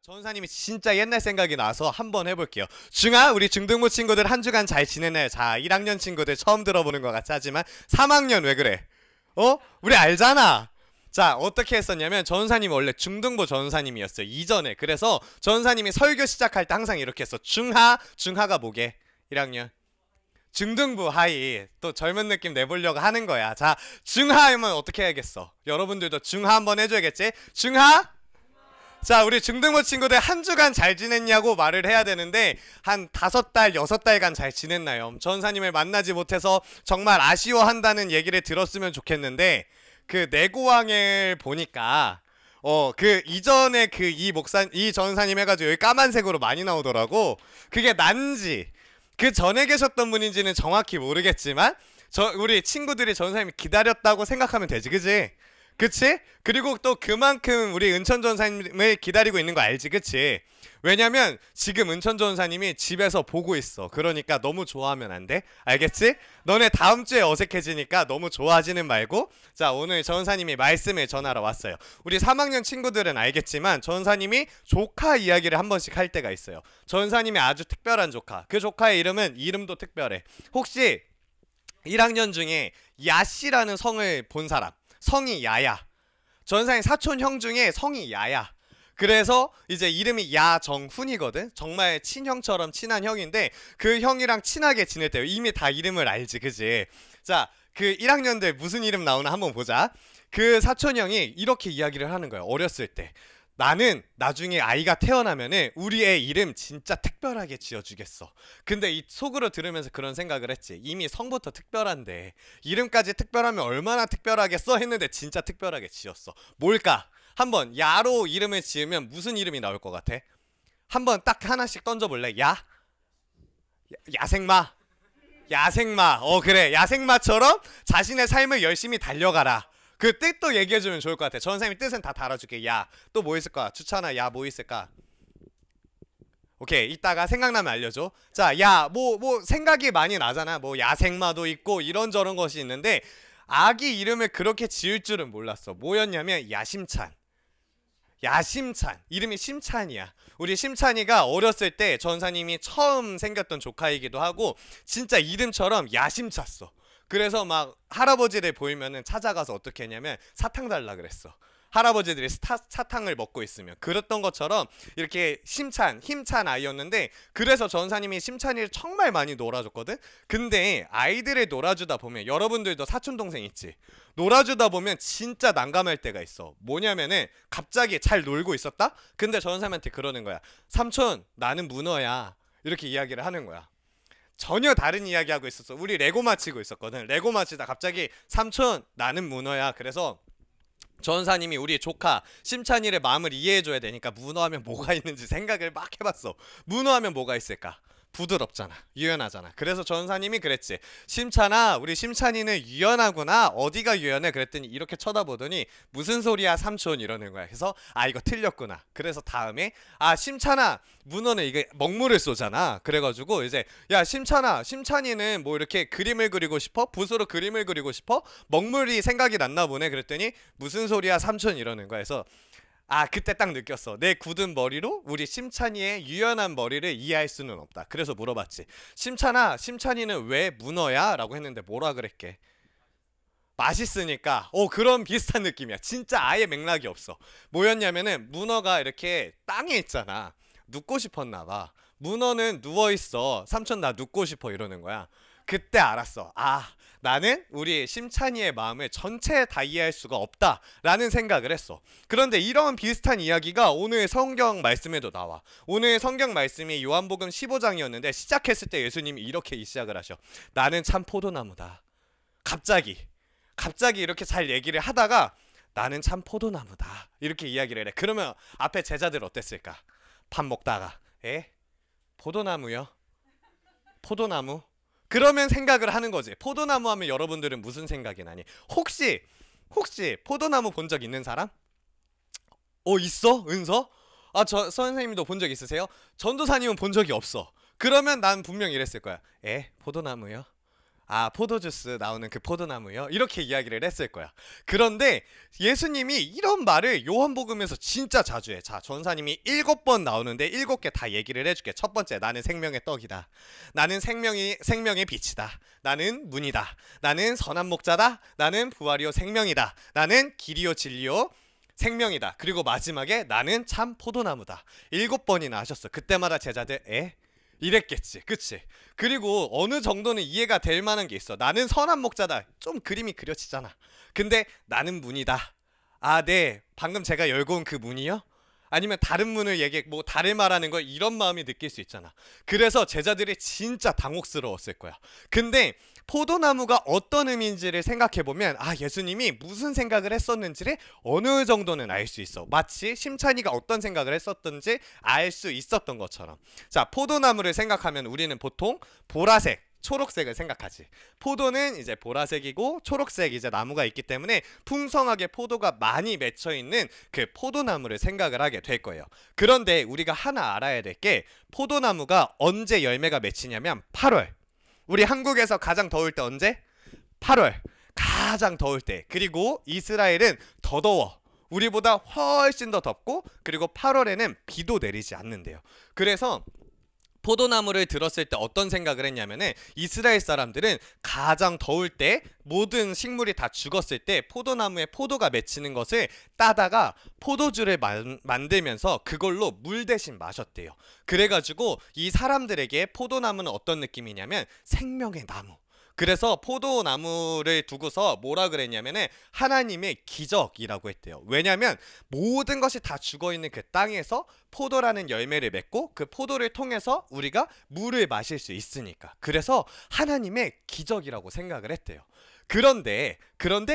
전사님이 진짜 옛날 생각이 나서 한번 해볼게요. 중아, 우리 중등부 친구들 한 주간 잘 지냈나요? 자, 1학년 친구들 처음 들어보는 것 같이 하지만 3학년 왜 그래? 우리 알잖아. 자, 어떻게 했었냐면 전사님이 원래 중등부 전사님이었어요, 이전에. 그래서 전사님이 설교 시작할 때 항상 이렇게 했어. 중하가 뭐게? 1학년 중등부 하이. 또 젊은 느낌 내보려고 하는 거야. 자, 중하면 어떻게 해야겠어? 여러분들도 중하 한번 해줘야겠지? 중하? 자, 우리 중등부 친구들 한 주간 잘 지냈냐고 말을 해야 되는데 한 5달, 6달간 잘 지냈나요? 전사님을 만나지 못해서 정말 아쉬워한다는 얘기를 들었으면 좋겠는데 그 내고왕을 보니까 그 이전에 그 이 전사님 해가지고 여기 까만색으로 많이 나오더라고. 그게 난지 그 전에 계셨던 분인지는 정확히 모르겠지만 우리 친구들이 전사님이 기다렸다고 생각하면 되지, 그치? 그치? 그리고 또 그만큼 우리 은천 전사님을 기다리고 있는 거 알지, 그치? 왜냐면 지금 은천 전사님이 집에서 보고 있어. 그러니까 너무 좋아하면 안 돼. 알겠지? 너네 다음 주에 어색해지니까 너무 좋아하지는 말고. 자, 오늘 전사님이 말씀을 전하러 왔어요. 우리 3학년 친구들은 알겠지만 전사님이 조카 이야기를 한 번씩 할 때가 있어요. 전사님이 아주 특별한 조카. 그 조카의 이름도 특별해. 혹시 1학년 중에 야씨라는 성을 본 사람? 성이 야야. 전사님 사촌 형 중에 성이 야야. 그래서 이제 이름이 야정훈이거든. 정말 친형처럼 친한 형인데 그 형이랑 친하게 지냈대요. 이미 다 이름을 알지, 그지? 자, 그 1학년들 무슨 이름 나오나 한번 보자. 그 사촌 형이 이렇게 이야기를 하는 거예요. 어렸을 때 나는 나중에 아이가 태어나면은 우리 애 이름 진짜 특별하게 지어주겠어. 근데 이 속으로 들으면서 그런 생각을 했지. 이미 성부터 특별한데 이름까지 특별하면 얼마나 특별하겠어 했는데 진짜 특별하게 지었어. 뭘까? 한번 야로 이름을 지으면 무슨 이름이 나올 것 같아? 한번 딱 하나씩 던져볼래? 야생마. 야생마. 그래. 야생마처럼 자신의 삶을 열심히 달려가라. 그 뜻도 얘기해주면 좋을 것 같아. 전사님이 뜻은 다 달아줄게. 야, 또 뭐 있을까? 추천아, 야, 뭐 있을까? 오케이, 이따가 생각나면 알려줘. 자, 야, 뭐 생각이 많이 나잖아. 뭐 야생마도 있고 이런저런 것이 있는데 아기 이름을 그렇게 지을 줄은 몰랐어. 뭐였냐면 야심찬. 야심찬. 이름이 심찬이야. 우리 심찬이가 어렸을 때 전사님이 처음 생겼던 조카이기도 하고 진짜 이름처럼 야심찼어. 그래서 막 할아버지를 보이면은 찾아가서 어떻게 했냐면 사탕 달라 그랬어. 할아버지들이 사탕을 먹고 있으면. 그랬던 것처럼 이렇게 힘찬 아이였는데 그래서 전사님이 심찬이를 정말 많이 놀아줬거든. 근데 아이들을 놀아주다 보면 여러분들도 사촌동생 있지. 놀아주다 보면 진짜 난감할 때가 있어. 뭐냐면은 갑자기 잘 놀고 있었다? 근데 전사님한테 그러는 거야. 삼촌, 나는 문어야. 이렇게 이야기를 하는 거야. 전혀 다른 이야기하고 있었어. 우리 레고 맞히고 있었거든. 레고 맞히다 갑자기 삼촌, 나는 문어야. 그래서 전사님이 우리 조카 심찬이의 마음을 이해해줘야 되니까 문어하면 뭐가 있는지 생각을 막 해봤어. 문어하면 뭐가 있을까? 부드럽잖아. 유연하잖아. 그래서 전사님이 그랬지. 심찬아, 우리 심찬이는 유연하구나. 어디가 유연해? 그랬더니 이렇게 쳐다보더니 무슨 소리야 삼촌 이러는 거야. 그래서 이거 틀렸구나. 그래서 다음에 심찬아, 문어는 이게 먹물을 쏘잖아. 그래가지고 이제 야 심찬아, 심찬이는 뭐 이렇게 그림을 그리고 싶어? 붓으로 그림을 그리고 싶어? 먹물이 생각이 났나 보네. 그랬더니 무슨 소리야 삼촌 이러는 거야. 그래서 그때 딱 느꼈어. 내 굳은 머리로 우리 심찬이의 유연한 머리를 이해할 수는 없다. 그래서 물어봤지. 심찬아, 심찬이는 왜 문어야? 라고 했는데 뭐라 그랬게? 맛있으니까. 그런 비슷한 느낌이야. 진짜 아예 맥락이 없어. 뭐였냐면은 문어가 이렇게 땅에 있잖아. 눕고 싶었나 봐. 문어는 누워있어. 삼촌 나 눕고 싶어 이러는 거야. 그때 알았어. 나는 우리 심찬이의 마음을 전체 다 이해할 수가 없다 라는 생각을 했어. 그런데 이런 비슷한 이야기가 오늘 성경 말씀에도 나와. 오늘 성경 말씀이 요한복음 15장이었는데 시작했을 때 예수님이 이렇게 시작을 하셔. 나는 참 포도나무다. 갑자기 이렇게 잘 얘기를 하다가 나는 참 포도나무다 이렇게 이야기를 해. 그러면 앞에 제자들 어땠을까? 밥 먹다가 포도나무요? 포도나무? 그러면 생각을 하는 거지. 포도나무 하면 여러분들은 무슨 생각이 나니? 혹시 포도나무 본 적 있는 사람? 있어? 은서? 저 선생님도 본 적 있으세요? 전도사님은 본 적이 없어. 그러면 난 분명 이랬을 거야. 포도나무요? 아, 포도주스 나오는 그 포도나무요? 이렇게 이야기를 했을 거야. 그런데 예수님이 이런 말을 요한복음에서 진짜 자주 해. 자, 전사님이 7번 나오는데 7개 다 얘기를 해줄게. 첫 번째, 나는 생명의 떡이다. 나는 생명의 빛이다. 나는 문이다. 나는 선한 목자다. 나는 부활이요 생명이다. 나는 길이요 진리요 생명이다. 그리고 마지막에 나는 참 포도나무다. 7번이나 하셨어. 그때마다 제자들 이랬겠지, 그치? 그리고 어느 정도는 이해가 될 만한 게 있어. 나는 선한 목자다. 좀 그림이 그려지잖아. 근데 나는 문이다. 아, 네. 방금 제가 열고 온 그 문이요? 아니면 다른 문을 뭐 다른 말하는 거, 이런 마음이 느낄 수 있잖아. 그래서 제자들이 진짜 당혹스러웠을 거야. 근데 포도나무가 어떤 의미인지를 생각해보면, 아, 예수님이 무슨 생각을 했었는지를 어느 정도는 알 수 있어. 마치 심찬이가 어떤 생각을 했었던지 알 수 있었던 것처럼. 자, 포도나무를 생각하면 우리는 보통 보라색, 초록색을 생각하지. 포도는 이제 보라색이고 초록색 이제 나무가 있기 때문에 풍성하게 포도가 많이 맺혀 있는 그 포도나무를 생각을 하게 될 거예요. 그런데 우리가 하나 알아야 될 게, 포도나무가 언제 열매가 맺히냐면 8월. 우리 한국에서 가장 더울 때 언제? 8월. 가장 더울 때. 그리고 이스라엘은 더 더워. 우리보다 훨씬 더 덥고, 그리고 8월에는 비도 내리지 않는데요. 그래서 포도나무를 들었을 때 어떤 생각을 했냐면은, 이스라엘 사람들은 가장 더울 때, 모든 식물이 다 죽었을 때 포도나무에 포도가 맺히는 것을 따다가 포도주를 만들면서 그걸로 물 대신 마셨대요. 그래가지고 이 사람들에게 포도나무는 어떤 느낌이냐면 생명의 나무. 그래서 포도나무를 두고서 뭐라 그랬냐면은 하나님의 기적이라고 했대요. 왜냐면 모든 것이 다 죽어있는 그 땅에서 포도라는 열매를 맺고, 그 포도를 통해서 우리가 물을 마실 수 있으니까. 그래서 하나님의 기적이라고 생각을 했대요. 그런데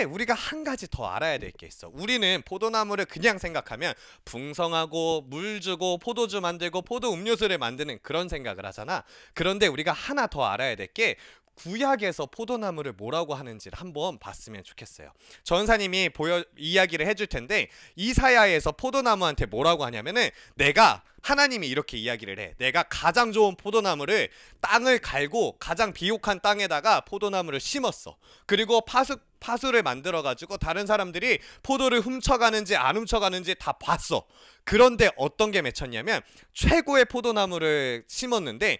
우리가 한 가지 더 알아야 될 게 있어. 우리는 포도나무를 그냥 생각하면 풍성하고 물 주고 포도주 만들고 포도 음료수를 만드는 그런 생각을 하잖아. 그런데 우리가 하나 더 알아야 될 게, 구약에서 포도나무를 뭐라고 하는지를 한번 봤으면 좋겠어요. 전사님이 이야기를 해줄 텐데, 이사야에서 포도나무한테 뭐라고 하냐면은, 하나님이 이렇게 이야기를 해. 내가 가장 좋은 포도나무를 땅을 갈고 가장 비옥한 땅에다가 포도나무를 심었어. 그리고 파수를 만들어가지고 다른 사람들이 포도를 훔쳐가는지 안 훔쳐가는지 다 봤어. 그런데 어떤 게 맺혔냐면, 최고의 포도나무를 심었는데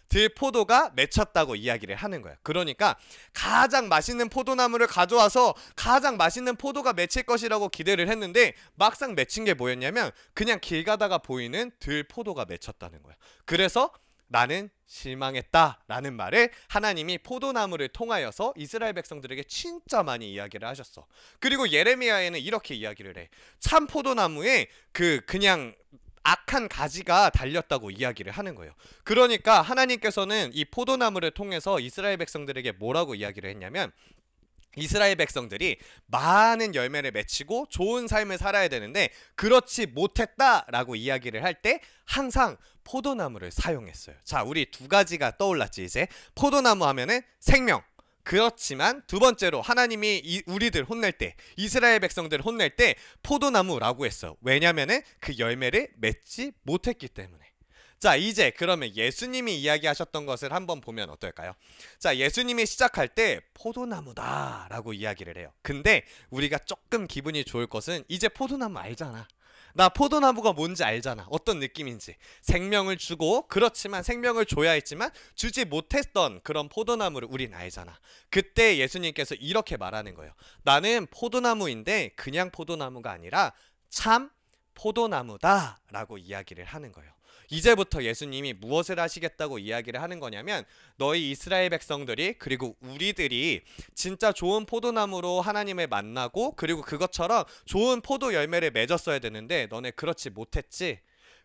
들포도가 맺혔다고 이야기를 하는 거야. 그러니까 가장 맛있는 포도나무를 가져와서 가장 맛있는 포도가 맺힐 것이라고 기대를 했는데, 막상 맺힌 게 뭐였냐면 그냥 길 가다가 보이는 들포도가 맺혔다는 거야. 그래서 나는 실망했다라는 말을 하나님이 포도나무를 통하여서 이스라엘 백성들에게 진짜 많이 이야기를 하셨어. 그리고 예레미야에는 이렇게 이야기를 해. 참 포도나무에 그냥 악한 가지가 달렸다고 이야기를 하는 거예요. 그러니까 하나님께서는 이 포도나무를 통해서 이스라엘 백성들에게 뭐라고 이야기를 했냐면, 이스라엘 백성들이 많은 열매를 맺히고 좋은 삶을 살아야 되는데 그렇지 못했다라고 이야기를 할 때 항상 포도나무를 사용했어요. 자, 우리 두 가지가 떠올랐지. 이제 포도나무 하면은 생명. 그렇지만 두 번째로 하나님이 우리들 혼낼 때, 이스라엘 백성들을 혼낼 때 포도나무라고 했어요. 왜냐면은 그 열매를 맺지 못했기 때문에. 자, 이제 그러면 예수님이 이야기하셨던 것을 한번 보면 어떨까요? 자, 예수님이 시작할 때 포도나무다 라고 이야기를 해요. 근데 우리가 조금 기분이 좋을 것은, 이제 포도나무 알잖아. 나 포도나무가 뭔지 알잖아. 어떤 느낌인지. 생명을 주고, 그렇지만 생명을 줘야 했지만 주지 못했던 그런 포도나무를 우린 알잖아. 그때 예수님께서 이렇게 말하는 거예요. 나는 포도나무인데 그냥 포도나무가 아니라 참 포도나무다 라고 이야기를 하는 거예요. 이제부터 예수님이 무엇을 하시겠다고 이야기를 하는 거냐면, 너희 이스라엘 백성들이, 그리고 우리들이 진짜 좋은 포도나무로 하나님을 만나고, 그리고 그것처럼 좋은 포도 열매를 맺었어야 되는데 너네 그렇지 못했지?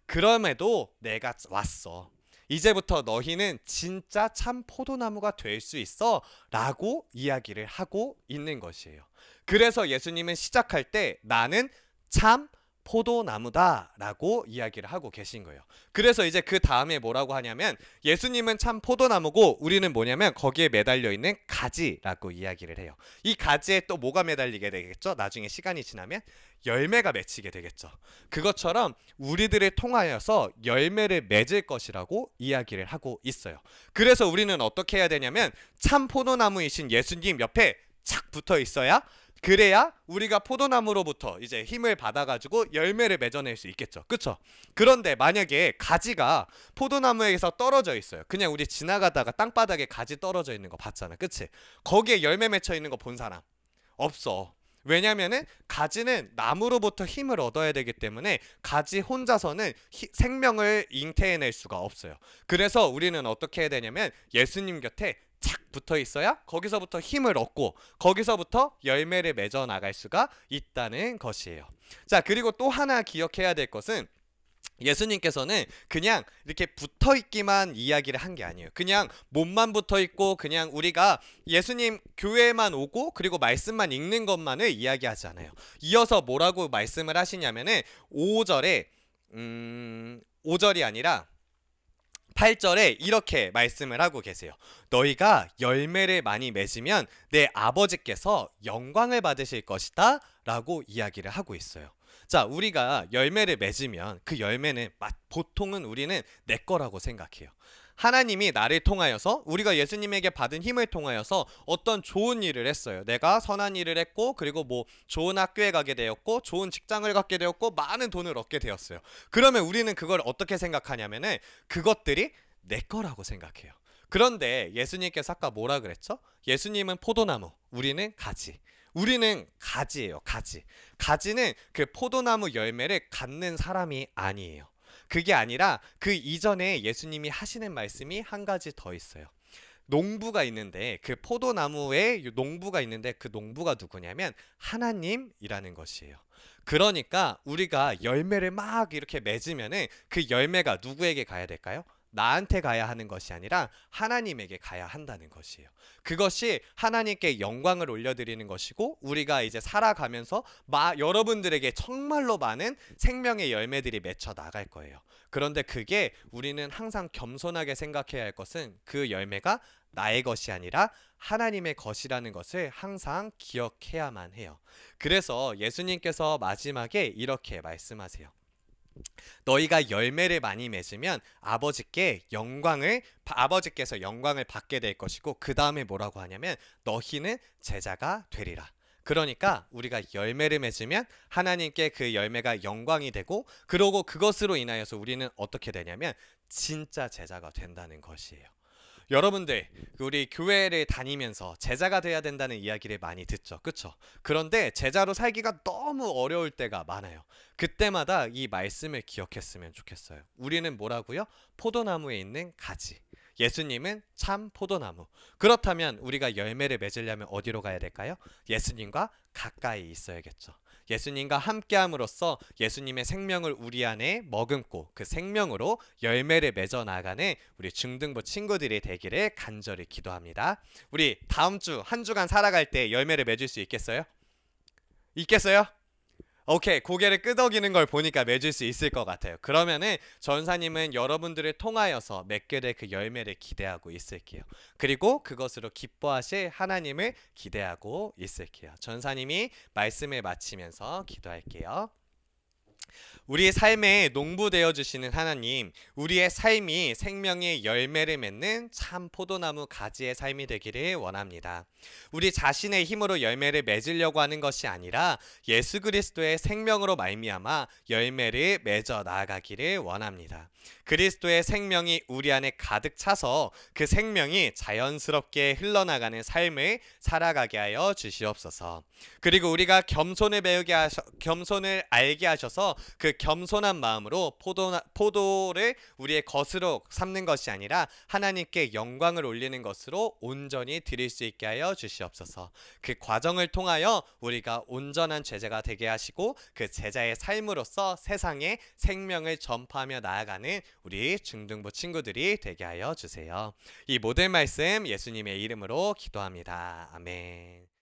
그럼에도 내가 왔어. 이제부터 너희는 진짜 참 포도나무가 될 수 있어 라고 이야기를 하고 있는 것이에요. 그래서 예수님은 시작할 때 나는 참 포도나무다라고 이야기를 하고 계신 거예요. 그래서 이제 그 다음에 뭐라고 하냐면 예수님은 참 포도나무고 우리는 뭐냐면 거기에 매달려 있는 가지라고 이야기를 해요. 이 가지에 또 뭐가 매달리게 되겠죠? 나중에 시간이 지나면 열매가 맺히게 되겠죠. 그것처럼 우리들을 통하여서 열매를 맺을 것이라고 이야기를 하고 있어요. 그래서 우리는 어떻게 해야 되냐면 참 포도나무이신 예수님 옆에 착 붙어 있어야, 그래야 우리가 포도나무로부터 이제 힘을 받아가지고 열매를 맺어낼 수 있겠죠. 그쵸? 그런데 만약에 가지가 포도나무에서 떨어져 있어요. 그냥 우리 지나가다가 땅바닥에 가지 떨어져 있는 거 봤잖아. 그치? 거기에 열매 맺혀 있는 거 본 사람? 없어. 왜냐면은 가지는 나무로부터 힘을 얻어야 되기 때문에 가지 혼자서는 생명을 잉태해낼 수가 없어요. 그래서 우리는 어떻게 해야 되냐면 예수님 곁에 착 붙어 있어야 거기서부터 힘을 얻고 거기서부터 열매를 맺어 나갈 수가 있다는 것이에요. 자, 그리고 또 하나 기억해야 될 것은 예수님께서는 그냥 이렇게 붙어 있기만 이야기를 한 게 아니에요. 그냥 몸만 붙어 있고 그냥 우리가 예수님 교회만 오고 그리고 말씀만 읽는 것만을 이야기하지 않아요. 이어서 뭐라고 말씀을 하시냐면은 5절에 5절이 아니라 8절에 이렇게 말씀을 하고 계세요. 너희가 열매를 많이 맺으면 내 아버지께서 영광을 받으실 것이다 라고 이야기를 하고 있어요. 자, 우리가 열매를 맺으면 그 열매는 보통은 우리는 내 거라고 생각해요. 하나님이 나를 통하여서, 우리가 예수님에게 받은 힘을 통하여서 어떤 좋은 일을 했어요. 내가 선한 일을 했고 그리고 뭐 좋은 학교에 가게 되었고 좋은 직장을 갖게 되었고 많은 돈을 얻게 되었어요. 그러면 우리는 그걸 어떻게 생각하냐면은 그것들이 내 거라고 생각해요. 그런데 예수님께서 아까 뭐라 그랬죠? 예수님은 포도나무, 우리는 가지. 우리는 가지예요. 가지. 가지는 그 포도나무 열매를 갖는 사람이 아니에요. 그게 아니라 그 이전에 예수님이 하시는 말씀이 한 가지 더 있어요. 농부가 있는데 그 포도나무에 농부가 있는데 그 농부가 누구냐면 하나님이라는 것이에요. 그러니까 우리가 열매를 막 이렇게 맺으면은 그 열매가 누구에게 가야 될까요? 나한테 가야 하는 것이 아니라 하나님에게 가야 한다는 것이에요. 그것이 하나님께 영광을 올려드리는 것이고 우리가 이제 살아가면서 여러분들에게 정말로 많은 생명의 열매들이 맺혀 나갈 거예요. 그런데 그게 우리는 항상 겸손하게 생각해야 할 것은 그 열매가 나의 것이 아니라 하나님의 것이라는 것을 항상 기억해야만 해요. 그래서 예수님께서 마지막에 이렇게 말씀하세요. 너희가 열매를 많이 맺으면 아버지께서 영광을 받게 될 것이고 그 다음에 뭐라고 하냐면 너희는 제자가 되리라. 그러니까 우리가 열매를 맺으면 하나님께 그 열매가 영광이 되고 그러고 그것으로 인하여서 우리는 어떻게 되냐면 진짜 제자가 된다는 것이에요. 여러분들 우리 교회를 다니면서 제자가 돼야 된다는 이야기를 많이 듣죠. 그쵸? 그런데 제자로 살기가 너무 어려울 때가 많아요. 그때마다 이 말씀을 기억했으면 좋겠어요. 우리는 뭐라고요? 포도나무에 있는 가지. 예수님은 참 포도나무. 그렇다면 우리가 열매를 맺으려면 어디로 가야 될까요? 예수님과 가까이 있어야겠죠. 예수님과 함께함으로써 예수님의 생명을 우리 안에 머금고 그 생명으로 열매를 맺어 나가는 우리 중등부 친구들이 되기를 간절히 기도합니다. 우리 다음 주 한 주간 살아갈 때 열매를 맺을 수 있겠어요? 있겠어요? 오케이, 고개를 끄덕이는 걸 보니까 맺을 수 있을 것 같아요. 그러면은 전사님은 여러분들을 통하여서 맺게 될 그 열매를 기대하고 있을게요. 그리고 그것으로 기뻐하실 하나님을 기대하고 있을게요. 전사님이 말씀을 마치면서 기도할게요. 우리의 삶에 농부 되어주시는 하나님, 우리의 삶이 생명의 열매를 맺는 참 포도나무 가지의 삶이 되기를 원합니다. 우리 자신의 힘으로 열매를 맺으려고 하는 것이 아니라 예수 그리스도의 생명으로 말미암아 열매를 맺어 나아가기를 원합니다. 그리스도의 생명이 우리 안에 가득 차서 그 생명이 자연스럽게 흘러나가는 삶을 살아가게 하여 주시옵소서. 그리고 우리가 겸손을 알게 하셔서 그 겸손한 마음으로 포도를 우리의 것으로 삼는 것이 아니라 하나님께 영광을 올리는 것으로 온전히 드릴 수 있게 하여 주시옵소서. 그 과정을 통하여 우리가 온전한 제자가 되게 하시고 그 제자의 삶으로서 세상에 생명을 전파하며 나아가는 우리 중등부 친구들이 되게 하여 주세요. 이 모든 말씀 예수님의 이름으로 기도합니다. 아멘.